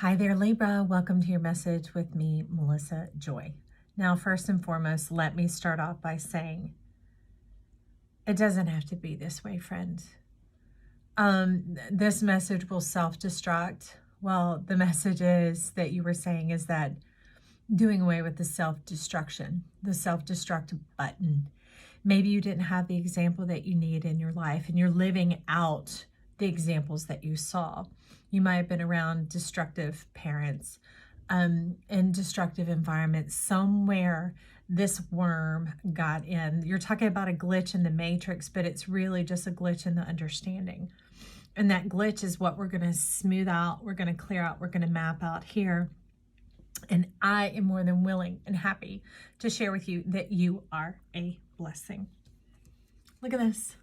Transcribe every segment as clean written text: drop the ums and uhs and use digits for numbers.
Hi there, Libra. Welcome to your message with me, Melissa Joy. Now, first and foremost, let me start off by saying it doesn't have to be this way, friends. This message will self-destruct. Well, the message is that you were saying is that doing away with the self-destruction, the self-destruct button. Maybe you didn't have the example that you need in your life and you're living out the examples that you saw. You might have been around destructive parents, in destructive environments. Somewhere this worm got in. You're talking about a glitch in the matrix, but it's really just a glitch in the understanding. And that glitch is what we're going to smooth out. We're going to clear out. We're going to map out here. And I am more than willing and happy to share with you that you are a blessing. Look at this.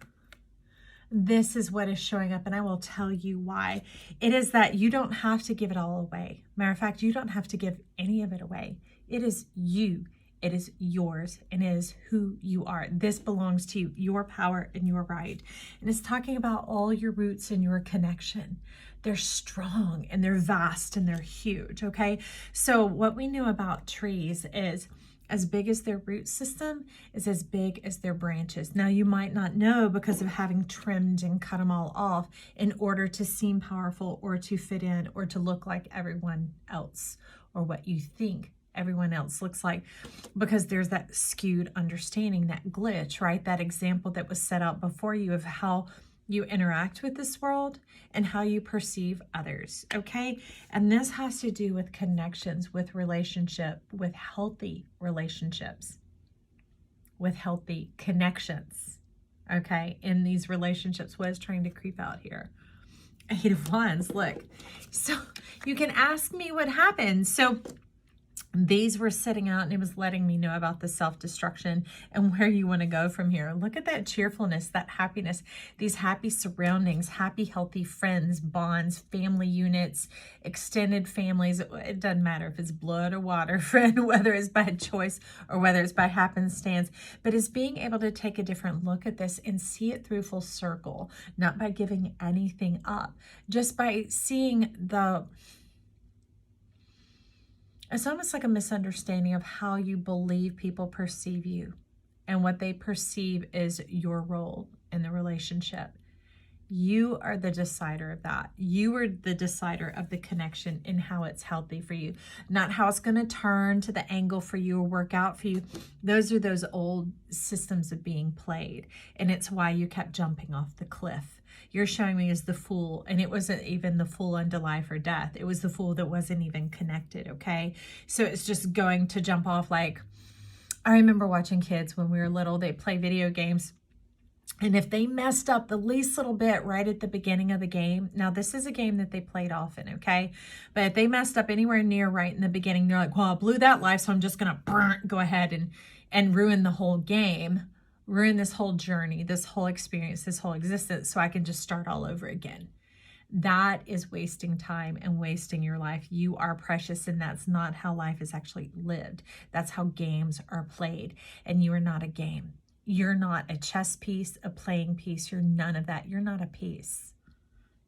This is what is showing up, and I will tell you why. It is that you don't have to give it all away. Matter of fact, you don't have to give any of it away. It is you. It is yours, and it is who you are. This belongs to you, your power and your right. And it's talking about all your roots and your connection. They're strong, and they're vast, and they're huge, okay? So what we know about trees is as big as their root system is as big as their branches. Now, you might not know because of having trimmed and cut them all off in order to seem powerful or to fit in or to look like everyone else or what you think everyone else looks like, because there's that skewed understanding, that glitch, right? That example that was set out before you of how you interact with this world and how you perceive others, okay? And this has to do with connections, with relationship, with healthy relationships, with healthy connections, okay? In these relationships, what is trying to creep out here? 8 of Wands, look. So you can ask me what happened. So these were sitting out and it was letting me know about the self-destruction and where you want to go from here. Look at that cheerfulness, that happiness, these happy surroundings, happy, healthy friends, bonds, family units, extended families. It doesn't matter if it's blood or water, friend, whether it's by choice or whether it's by happenstance, but it's being able to take a different look at this and see it through full circle, not by giving anything up, just by seeing it's almost like a misunderstanding of how you believe people perceive you and what they perceive is your role in the relationship. You are the decider of that. You are the decider of the connection and how it's healthy for you, not how it's going to turn to the angle for you or work out for you. Those are those old systems of being played. And it's why you kept jumping off the cliff. You're showing me as the fool, and it wasn't even the fool unto life or death. It was the fool that wasn't even connected, okay? So it's just going to jump off like, I remember watching kids when we were little, they play video games. And if they messed up the least little bit right at the beginning of the game, now this is a game that they played often, okay? But if they messed up anywhere near right in the beginning, they're like, well, I blew that life, so I'm just going to go ahead and ruin the whole game, ruin this whole journey, this whole experience, this whole existence, so I can just start all over again. That is wasting time and wasting your life. You are precious, and that's not how life is actually lived. That's how games are played, and you are not a game. You're not a chess piece, a playing piece. You're none of that. You're not a piece.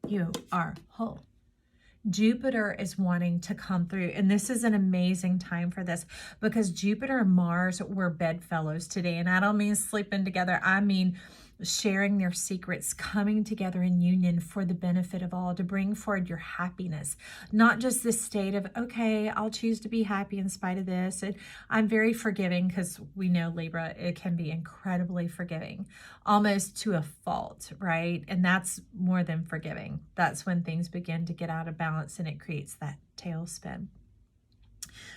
You are whole. Jupiter is wanting to come through, and this is an amazing time for this because Jupiter and Mars were bedfellows today, and I don't mean sleeping together. I mean sharing their secrets, coming together in union for the benefit of all, to bring forward your happiness, not just this state of, okay, I'll choose to be happy in spite of this. And I'm very forgiving because we know Libra, it can be incredibly forgiving, almost to a fault, right? And that's more than forgiving. That's when things begin to get out of balance and it creates that tailspin.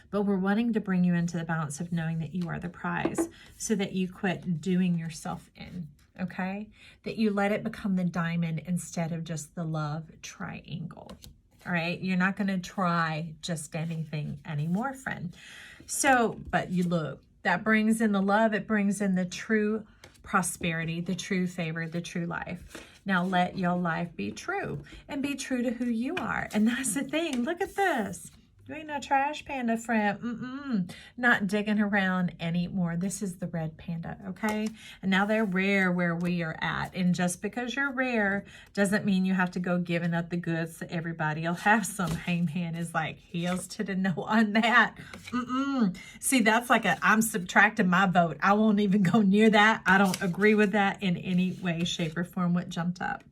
But we're wanting to bring you into the balance of knowing that you are the prize so that you quit doing yourself in. Okay, that you let it become the diamond instead of just the love triangle. All right, you're not going to try just anything anymore, friend. So, but you look, that brings in the love, it brings in the true prosperity, the true favor, the true life. Now let your life be true and be true to who you are. And that's the thing. Look at this. You ain't no trash panda, friend. Not digging around anymore. This is the red panda, okay? And now they're rare where we are at. And just because you're rare doesn't mean you have to go giving up the goods to everybody. You'll have some. Hey, man, is like heels to the no on that. See, that's like I'm subtracting my vote. I won't even go near that. I don't agree with that in any way, shape, or form. What jumped up?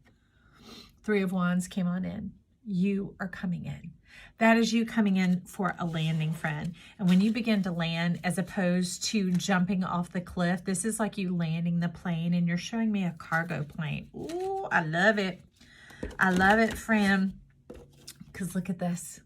Three of Wands came on in. You are coming in. That is you coming in for a landing, friend. And when you begin to land, as opposed to jumping off the cliff, this is like you landing the plane, and you're showing me a cargo plane. Ooh, I love it. I love it, friend. Because look at this.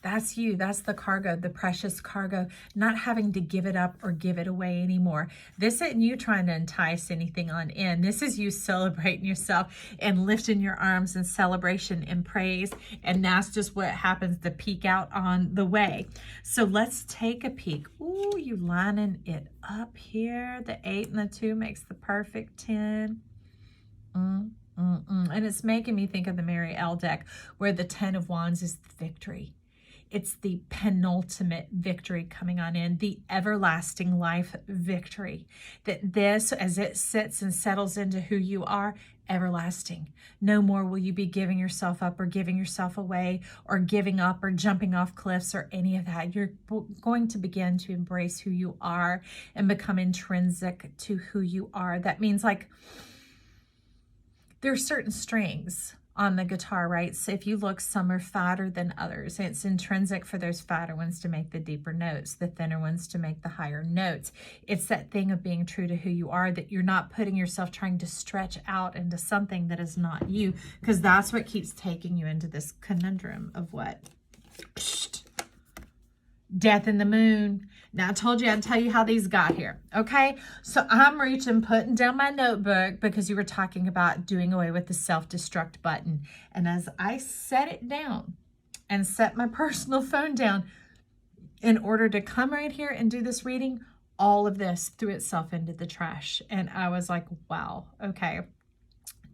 That's you. That's the cargo, the precious cargo, not having to give it up or give it away anymore. This isn't you trying to entice anything on in. This is you celebrating yourself and lifting your arms in celebration and praise. And that's just what happens to peek out on the way. So let's take a peek. Ooh, you lining it up here. The 8 and the 2 makes the perfect 10. And it's making me think of the Mary L deck, where the 10 of Wands is the victory. It's the penultimate victory coming on in, the everlasting life victory. That this, as it sits and settles into who you are, everlasting. No more will you be giving yourself up or giving yourself away or giving up or jumping off cliffs or any of that. You're going to begin to embrace who you are and become intrinsic to who you are. That means like there are certain strings on the guitar, right? So if you look, some are fatter than others. It's intrinsic for those fatter ones to make the deeper notes, the thinner ones to make the higher notes. It's that thing of being true to who you are, that you're not putting yourself trying to stretch out into something that is not you, because that's what keeps taking you into this conundrum of what? Death in the moon. Now, I told you I'd tell you how these got here, okay? So I'm reaching, putting down my notebook, because you were talking about doing away with the self-destruct button. And as I set it down and set my personal phone down in order to come right here and do this reading, all of this threw itself into the trash. And I was like, wow, okay.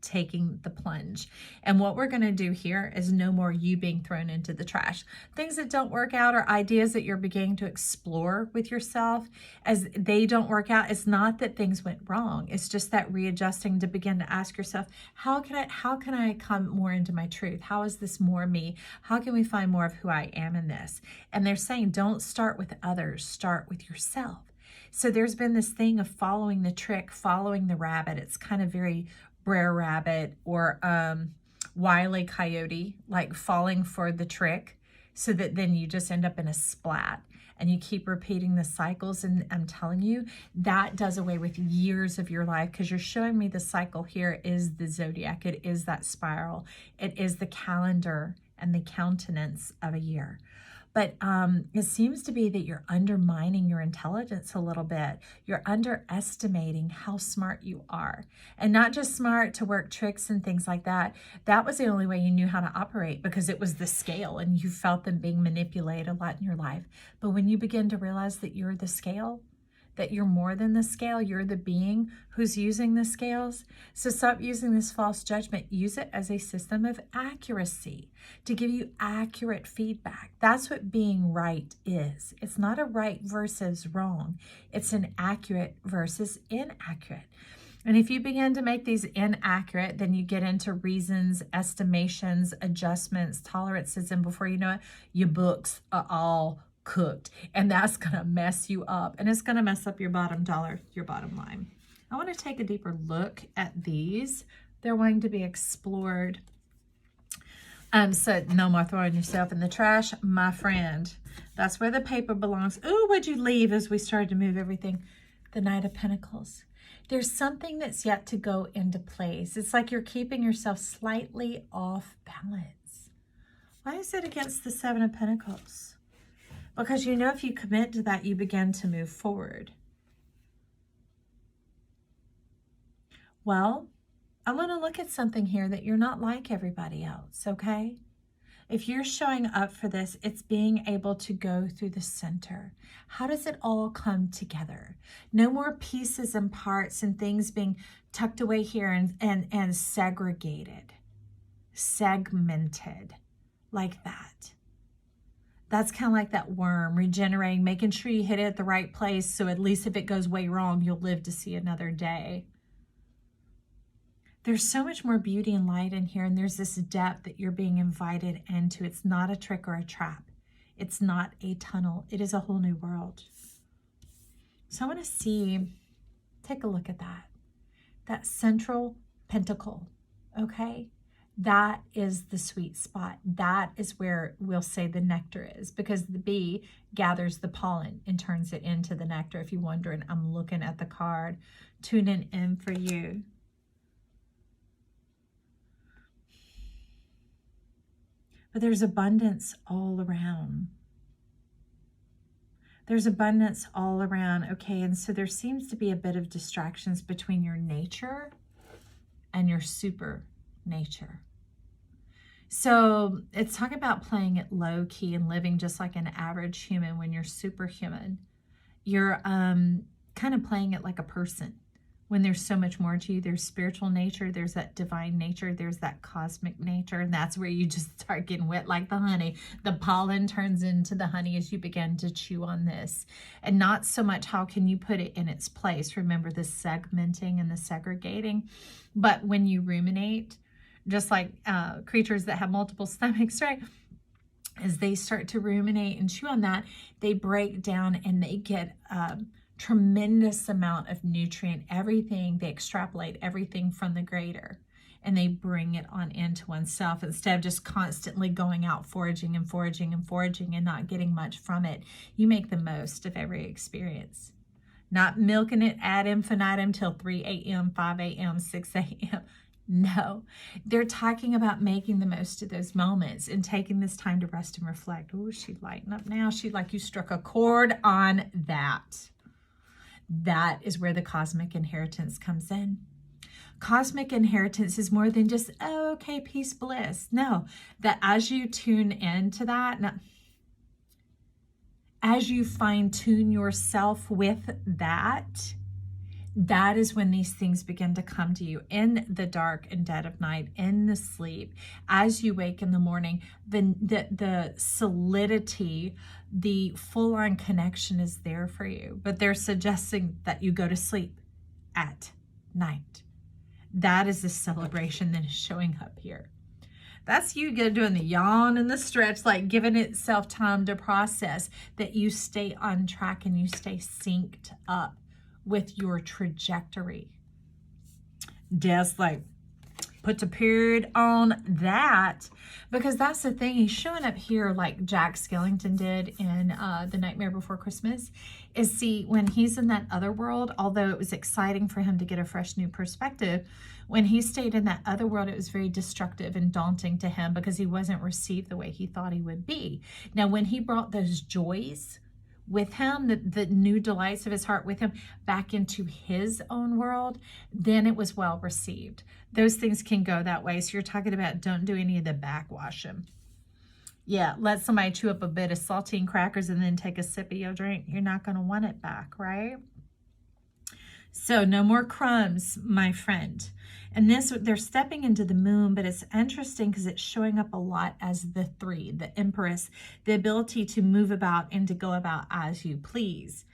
Taking the plunge. And what we're going to do here is no more you being thrown into the trash. Things that don't work out or ideas that you're beginning to explore with yourself, as they don't work out, it's not that things went wrong. It's just that readjusting to begin to ask yourself, how can I come more into my truth? How is this more me? How can we find more of who I am in this? And they're saying, don't start with others, start with yourself. So there's been this thing of following the trick, following the rabbit. It's kind of very Brer Rabbit or Wile E. Coyote, like falling for the trick, so that then you just end up in a splat and you keep repeating the cycles. And I'm telling you, that does away with years of your life, because you're showing me the cycle here is the zodiac. It is that spiral. It is the calendar and the countenance of a year. But it seems to be that you're undermining your intelligence a little bit. You're underestimating how smart you are. And not just smart to work tricks and things like that. That was the only way you knew how to operate, because it was the scale and you felt them being manipulated a lot in your life. But when you begin to realize that you're the scale, that you're more than the scale, you're the being who's using the scales. So stop using this false judgment. Use it as a system of accuracy to give you accurate feedback. That's what being right is. It's not a right versus wrong. It's an accurate versus inaccurate. And if you begin to make these inaccurate, then you get into reasons, estimations, adjustments, tolerances, and before you know it, your books are all cooked, and that's gonna mess you up, and it's gonna mess up your bottom dollar, your bottom line. I want to take a deeper look at these. They're wanting to be explored. So no more throwing yourself in the trash, my friend. That's where the paper belongs. Ooh, would you leave as we started to move everything? The Knight of Pentacles. There's something that's yet to go into place. It's like you're keeping yourself slightly off balance. Why is it against the Seven of Pentacles? Because you know if you commit to that, you begin to move forward. Well, I want to look at something here that you're not like everybody else, okay? If you're showing up for this, it's being able to go through the center. How does it all come together? No more pieces and parts and things being tucked away here and segregated, segmented like that. That's kind of like that worm, regenerating, making sure you hit it at the right place, so at least if it goes way wrong, you'll live to see another day. There's so much more beauty and light in here, and there's this depth that you're being invited into. It's not a trick or a trap. It's not a tunnel. It is a whole new world. So I want to see, take a look at that. That central pentacle, okay? That is the sweet spot. That is where we'll say the nectar is, because the bee gathers the pollen and turns it into the nectar. If you're wondering, I'm looking at the card, tuning in for you. But there's abundance all around. There's abundance all around. Okay, and so there seems to be a bit of distractions between your nature and your super nature. So it's talking about playing it low key and living just like an average human. When you're superhuman, you're kind of playing it like a person. When there's so much more to you, there's spiritual nature, there's that divine nature, there's that cosmic nature, and that's where you just start getting wet like the honey. The pollen turns into the honey as you begin to chew on this. And not so much how can you put it in its place. Remember the segmenting and the segregating. But when you ruminate, just like creatures that have multiple stomachs, right? As they start to ruminate and chew on that, they break down and they get tremendous amount of nutrient, everything. They extrapolate everything from the greater and they bring it on into oneself instead of just constantly going out foraging and foraging and foraging and not getting much from it. You make the most of every experience, not milking it ad infinitum till 3 a.m., 5 a.m., 6 a.m. No, they're talking about making the most of those moments and taking this time to rest and reflect. Oh, she's lighting up now. She like you struck a chord on that. That is where the cosmic inheritance comes in. Cosmic inheritance is more than just, oh, okay, peace, bliss. No, that as you tune into that, as you fine tune yourself with that, that is when these things begin to come to you in the dark and dead of night, in the sleep. As you wake in the morning, the solidity, the full-on connection is there for you. But they're suggesting that you go to sleep at night. That is the celebration that is showing up here. That's you doing the yawn and the stretch, like giving itself time to process, that you stay on track and you stay synced up with your trajectory. Just like puts a period on that, because that's the thing. He's showing up here like Jack Skellington did in The Nightmare Before Christmas. Is see, when he's in that other world, although it was exciting for him to get a fresh new perspective, when he stayed in that other world, it was very destructive and daunting to him because he wasn't received the way he thought he would be. Now, when he brought those joys with him, the new delights of his heart with him back into his own world, then it was well received. Those things can go that way. So you're talking about don't do any of the backwashing. Yeah, let somebody chew up a bit of saltine crackers and then take a sip of your drink. You're not going to want it back, right? So no more crumbs, my friend. And this, they're stepping into the moon, but it's interesting because it's showing up a lot as the 3, the Empress, the ability to move about and to go about as you please.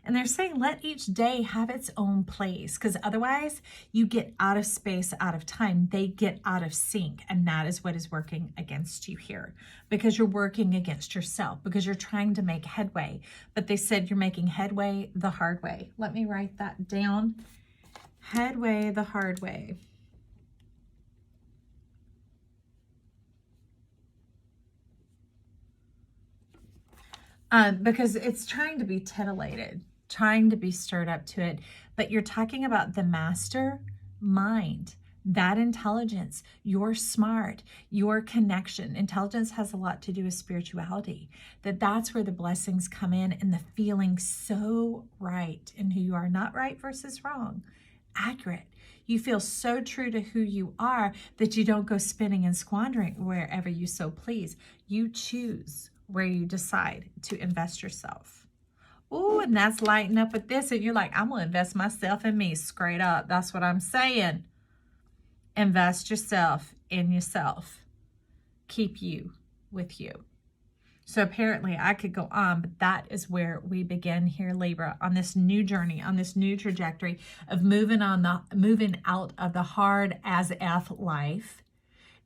And they're saying let each day have its own place, because otherwise you get out of space, out of time. They get out of sync, and that is what is working against you here, because you're working against yourself, because you're trying to make headway. But they said you're making headway the hard way. Let me write that down. Headway the hard way. Because it's trying to be titillated, trying to be stirred up to it. But you're talking about the master mind, that intelligence, you're smart, your connection. Intelligence has a lot to do with spirituality. That's where the blessings come in, and the feeling so right in who you are, not right versus wrong. Accurate. You feel so true to who you are that you don't go spinning and squandering wherever you so please. You choose where you decide to invest yourself. Oh, and that's lighting up with this. And you're like, I'm going to invest myself in me straight up. That's what I'm saying. Invest yourself in yourself. Keep you with you. So apparently I could go on, but that is where we begin here, Libra, on this new journey, on this new trajectory of moving out of the hard as F life,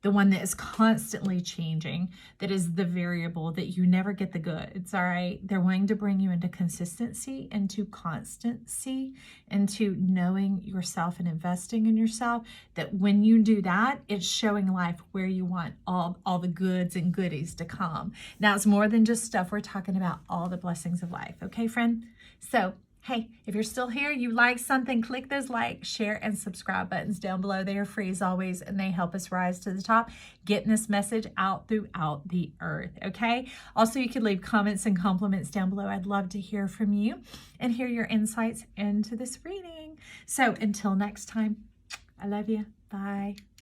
the one that is constantly changing, that is the variable, that you never get the goods, all right? They're wanting to bring you into consistency, into constancy, into knowing yourself and investing in yourself, that when you do that, it's showing life where you want all the goods and goodies to come. Now, it's more than just stuff. We're talking about all the blessings of life, okay, friend? So, hey, if you're still here, you like something, click those like, share, and subscribe buttons down below. They are free as always, and they help us rise to the top, getting this message out throughout the earth, okay? Also, you can leave comments and compliments down below. I'd love to hear from you and hear your insights into this reading. So until next time, I love you. Bye.